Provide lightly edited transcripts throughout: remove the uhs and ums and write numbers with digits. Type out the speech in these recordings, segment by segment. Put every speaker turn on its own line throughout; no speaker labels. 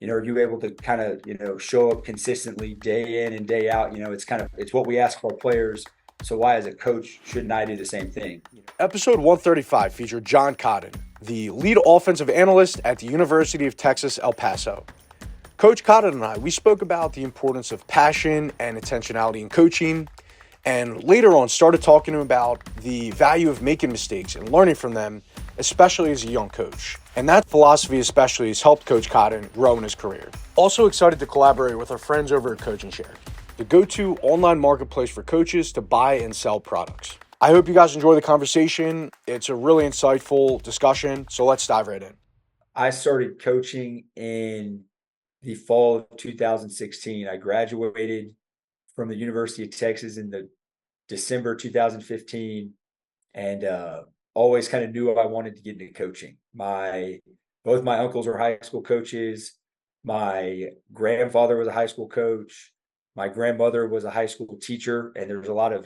are you able to kind of, show up consistently day in and day out? It's what we ask of our players. So why, as a coach, shouldn't I do the same thing?
Episode 135 featured John Cotton, the lead offensive analyst at the University of Texas, El Paso. Coach Cotton and we spoke about the importance of passion and intentionality in coaching, and later on started talking to him about the value of making mistakes and learning from them, especially as a young coach. And that philosophy especially has helped Coach Cotton grow in his career. Also excited to collaborate with our friends over at Coaching Share, the go-to online marketplace for coaches to buy and sell products. I hope you guys enjoy the conversation. It's a really insightful discussion, so let's dive right in.
I started coaching in the fall of 2016. I graduated from the University of Texas in the December 2015, and always kind of knew I wanted to get into coaching. Both my uncles were high school coaches. My grandfather was a high school coach. My grandmother was a high school teacher, and there was a lot of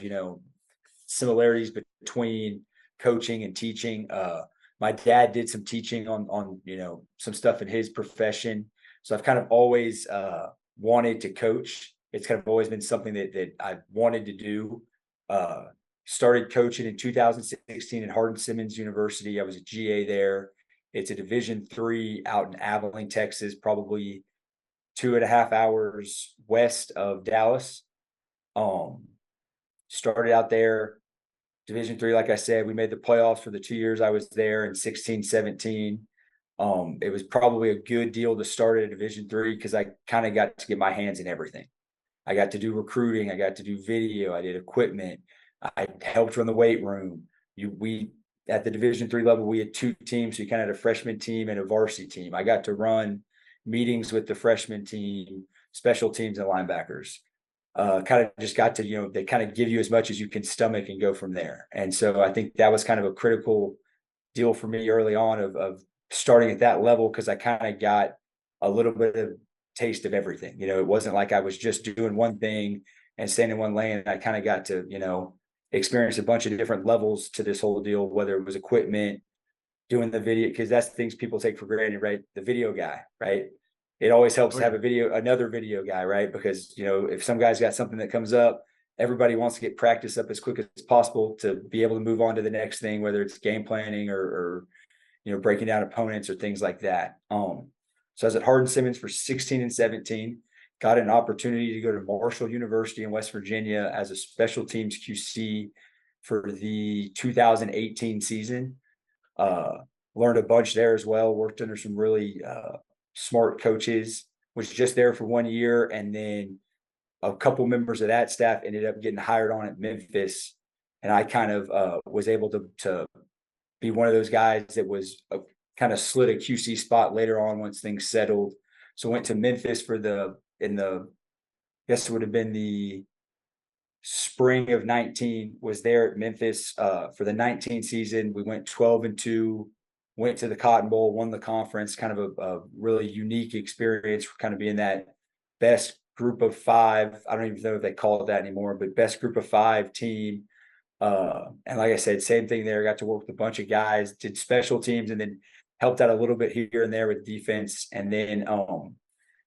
similarities between coaching and teaching. My dad did some teaching on some stuff in his profession, so I've kind of always wanted to coach. It's kind of always been something that I wanted to do. Started coaching in 2016 at Hardin-Simmons University. I was a GA there. It's a Division III out in Abilene, Texas, probably 2.5 hours west of Dallas. Started out there, Division III, like I said. We made the playoffs for the 2 years I was there in 16, 17. It was probably a good deal to start at a Division III because I kind of got to get my hands in everything. I got to do recruiting. I got to do video. I did equipment. I helped run the weight room. We at the Division III level, we had 2 teams. So you kind of had a freshman team and a varsity team. I got to run meetings with the freshman team, special teams, and linebackers. Kind of just got to, they kind of give you as much as you can stomach and go from there. And so I think that was kind of a critical deal for me early on of starting at that level, because I kind of got a little bit of taste of everything. It wasn't like I was just doing one thing and staying in one lane. I kind of got to, experience a bunch of different levels to this whole deal, whether it was equipment, doing the video, because that's things people take for granted, right? The video guy, right? It always helps to have another video guy, right? Because, if some guy's got something that comes up, everybody wants to get practice up as quick as possible to be able to move on to the next thing, whether it's game planning or breaking down opponents or things like that. So I was at Hardin-Simmons for 16 and 17. Got an opportunity to go to Marshall University in West Virginia as a special teams QC for the 2018 season. Learned a bunch there as well. Worked under some really smart coaches. Was just there for 1 year, and then a couple members of that staff ended up getting hired on at Memphis, and I kind of was able to be one of those guys that was kind of slid a QC spot later on once things settled. So went to Memphis I guess it would have been the spring of 19, was there at Memphis for the 19 season. We went 12-2, went to the Cotton Bowl, won the conference, kind of a really unique experience for kind of being that best group of 5. I don't even know if they call it that anymore, but best group of 5 team. And like I said, same thing there. Got to work with a bunch of guys, did special teams, and then helped out a little bit here and there with defense. And then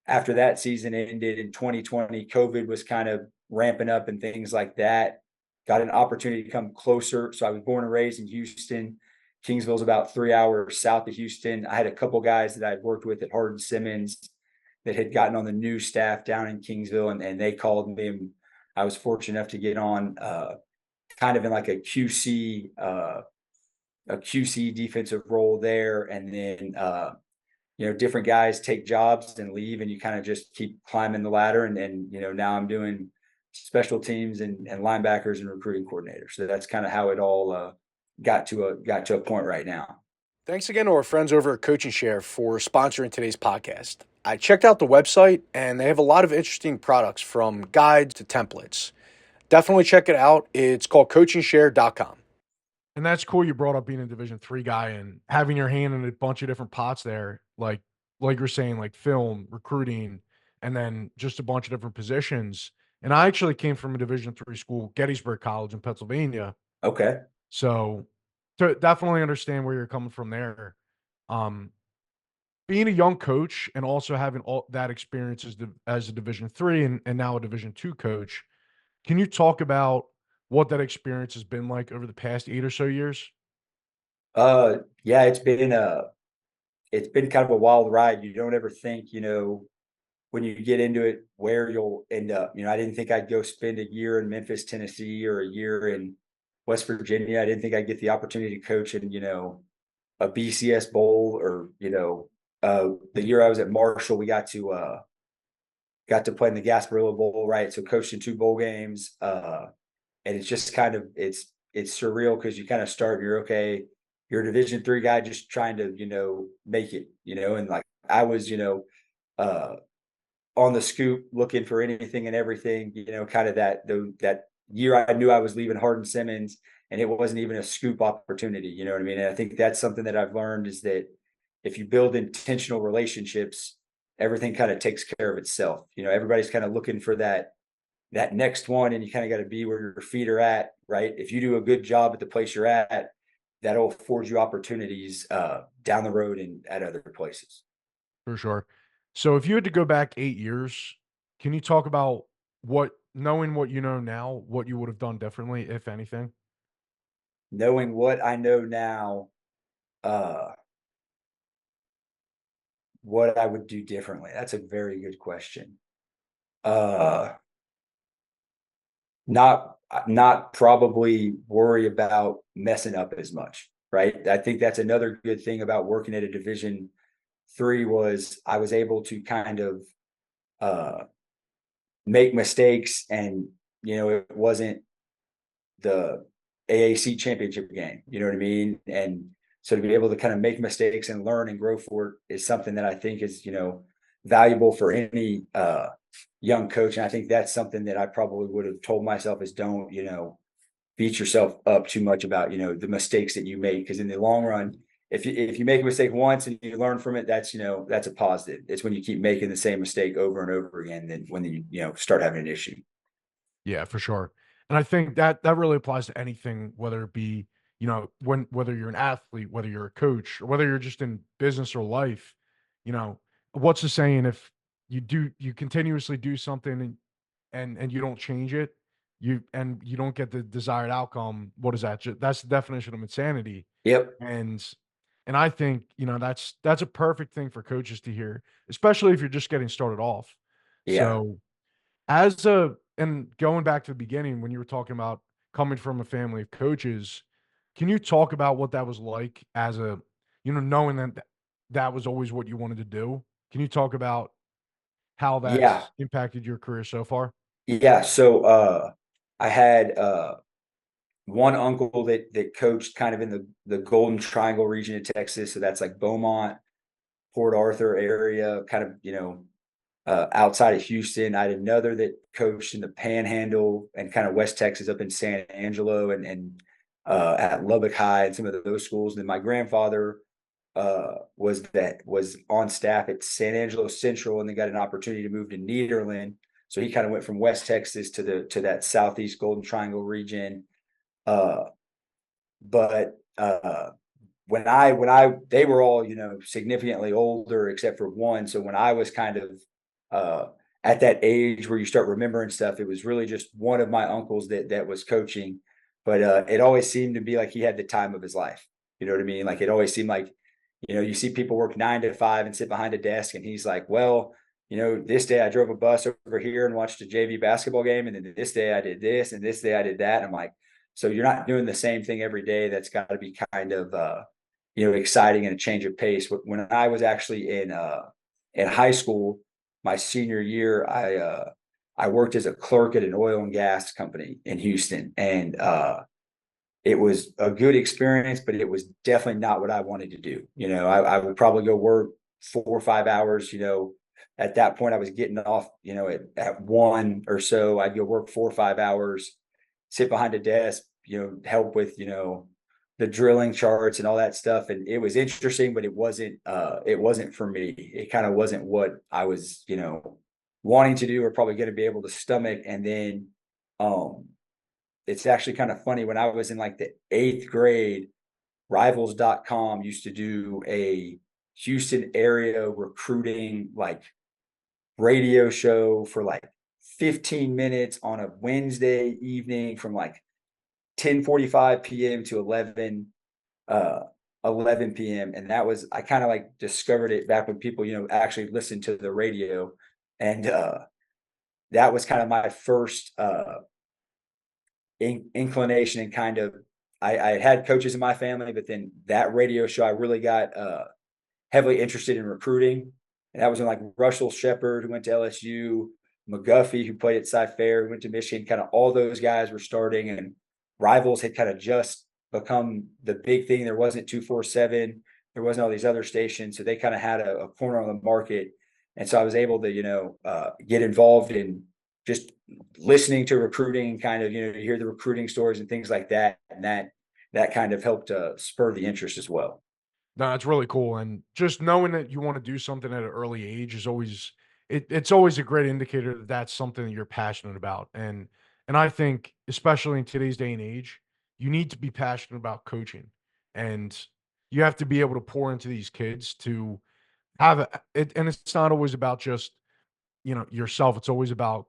after that season ended in 2020, COVID was kind of ramping up and things like that. Got an opportunity to come closer. So I was born and raised in Houston. Kingsville's about 3 hours south of Houston. I had a couple guys that I'd worked with at Hardin-Simmons that had gotten on the new staff down in Kingsville, and they called me, and I was fortunate enough to get on kind of in like a QC defensive role there. And then different guys take jobs and leave, and you kind of just keep climbing the ladder. And now I'm doing special teams and linebackers and recruiting coordinator. So that's kind of how it all got to a point right now.
Thanks again to our friends over at Coaching Share for sponsoring today's podcast. I checked out the website, and they have a lot of interesting products from guides to templates. Definitely check it out. It's called coachingshare.com.
And that's cool you brought up being a Division III guy and having your hand in a bunch of different pots there, like you're saying, like film, recruiting, and then just a bunch of different positions. And I actually came from a Division III school, Gettysburg College in Pennsylvania.
Okay.
So to definitely understand where you're coming from there. being a young coach and also having all that experience as a Division 3 and now a Division 2 coach, can you talk about what that experience has been like over the past 8 or so years?
Yeah, it's been kind of a wild ride. You don't ever think, when you get into it, where you'll end up. I didn't think I'd go spend a year in Memphis, Tennessee, or a year in West Virginia. I didn't think I'd get the opportunity to coach in, a BCS bowl, or, the year I was at Marshall, we got to play in the Gasparilla Bowl, right? So coached in 2 bowl games. And it's just kind of it's surreal because you kind of start, you're okay, you're a Division 3 guy just trying to, make it, and like I was, uh on the scoop looking for anything and everything, kind of that year I knew I was leaving Hardin-Simmons, and it wasn't even a scoop opportunity, you know what I mean? And I think that's something that I've learned, is that if you build intentional relationships, everything kind of takes care of itself. Everybody's kind of looking for that next one, and you kind of got to be where your feet are at, right? If you do a good job at the place you're at, that'll afford you opportunities down the road and at other places.
For sure. So if you had to go back 8 years, can you talk about knowing what you know now, what you would have done differently, if anything?
Knowing what I know now, uh, what I would do differently. That's a very good question. Uh, not probably worry about messing up as much, right? I think that's another good thing about working at a Division 3, was I was able to kind of uh make mistakes, and it wasn't the AAC championship game, you know what I mean? And so to be able to kind of make mistakes and learn and grow for it is something that I think is, valuable for any young coach. And I think that's something that I probably would have told myself, is don't, beat yourself up too much about, the mistakes that you make. Because in the long run, if you make a mistake once and you learn from it, that's a positive. It's when you keep making the same mistake over and over again, then when you start having an issue.
Yeah, for sure. And I think that really applies to anything, whether it be, whether you're an athlete, whether you're a coach, or whether you're just in business or life, you know, what's the saying? If you continuously do something and you don't change it, you don't get the desired outcome, what is that? That's the definition of insanity.
Yep.
And I think, that's a perfect thing for coaches to hear, especially if you're just getting started off.
Yeah.
So as a and going back to the beginning when you were talking about coming from a family of coaches, can you talk about what that was like as knowing that was always what you wanted to do? Can you talk about how
Yeah.
that's impacted your career so far?
Yeah. So I had one uncle that coached kind of in the Golden Triangle region of Texas. So that's like Beaumont, Port Arthur area, kind of, outside of Houston. I had another that coached in the Panhandle and kind of West Texas, up in San Angelo, and at Lubbock High and some of those schools. And then my grandfather was on staff at San Angelo Central, and then got an opportunity to move to Nederland. So he kind of went from West Texas to that Southeast Golden Triangle region. Uh, but when I they were all, significantly older except for one. So when I was kind of uh at that age where you start remembering stuff, it was really just one of my uncles that was coaching. But it always seemed to be like he had the time of his life. You know what I mean? Like it always seemed like, you see people work 9 to 5 and sit behind a desk, and he's like, well, this day I drove a bus over here and watched a JV basketball game, and then this day I did this, and this day I did that. And I'm like, so you're not doing the same thing every day. That's got to be kind of exciting and a change of pace. When I was actually in high school, my senior year, I worked as a clerk at an oil and gas company in Houston, and it was a good experience, but it was definitely not what I wanted to do. I would probably go work 4 or 5 hours. At that point, I was getting off, at 1 or so. I'd go work 4 or 5 hours, sit behind a desk, help with, the drilling charts and all that stuff. And it was interesting, but it wasn't for me. It kind of wasn't what I was, wanting to do, or probably going to be able to stomach. And then, it's actually kind of funny, when I was in like the 8th grade, rivals.com used to do a Houston area recruiting like radio show for like 15 minutes on a Wednesday evening from like 10:45 p.m. to 11 p.m. And that was, I kind of like discovered it back when people, actually listened to the radio. And that was kind of my first inclination, and kind of, I had coaches in my family, but then that radio show, I really got heavily interested in recruiting. And that was when like Russell Shepard, who went to LSU, McGuffey, who played at Cy-Fair, went to Michigan, kind of all those guys were starting, and Rivals had kind of just become the big thing. There wasn't 247. There wasn't all these other stations. So they kind of had a corner on the market. And so I was able to, get involved in just listening to recruiting, and kind of, you hear the recruiting stories and things like that. And that kind of helped spur the interest as well.
No, it's really cool. And just knowing that you want to do something at an early age is always it's always a great indicator that that's something that you're passionate about. And I think, especially in today's day and age, you need to be passionate about coaching. And you have to be able to pour into these kids to have it. And it's not always about just, yourself. It's always about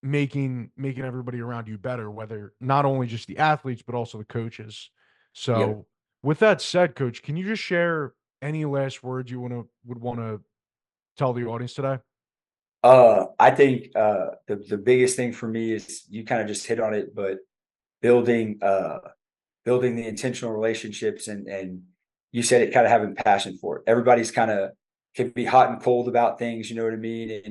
making everybody around you better, whether not only just the athletes, but also the coaches.
Yep.
So with that said, coach, can you just share any last words you would want to tell the audience today?
I think the biggest thing for me is, you kind of just hit on it, but building building the intentional relationships, and you said it, kind of having passion for it. Everybody's kind of can be hot and cold about things, you know what I mean?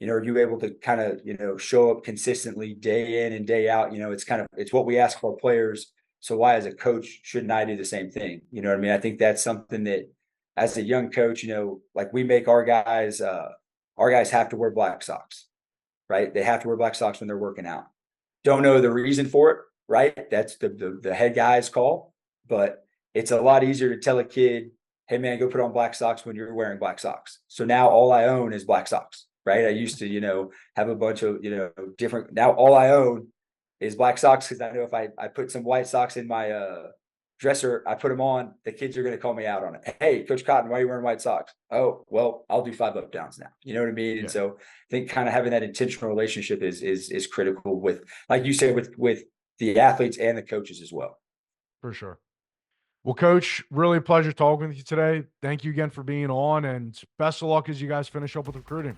And are you able to kind of, show up consistently day in and day out? It's what we ask for our players. So why, as a coach, shouldn't I do the same thing? You know what I mean? I think that's something that, as a young coach, like we make our guys have to wear black socks, right? They have to wear black socks when they're working out. Don't know the reason for it, right? That's the head guy's call. But it's a lot easier to tell a kid, hey man, go put on black socks when you're wearing black socks. So now all I own is black socks, right? I used to, have a bunch of, different, now all I own is black socks, because I know if I put some white socks in my dresser, I put them on, the kids are going to call me out on it. Hey, Coach Cotton, why are you wearing white socks? Oh, well, I'll do 5 up downs now. You know what I mean?
Yeah,
And so I think kind of having that intentional relationship is critical, with, like you said, with the athletes and the coaches as well.
for sure. Well, coach, really a pleasure talking with you today. Thank you again for being on, and best of luck as you guys finish up with recruiting.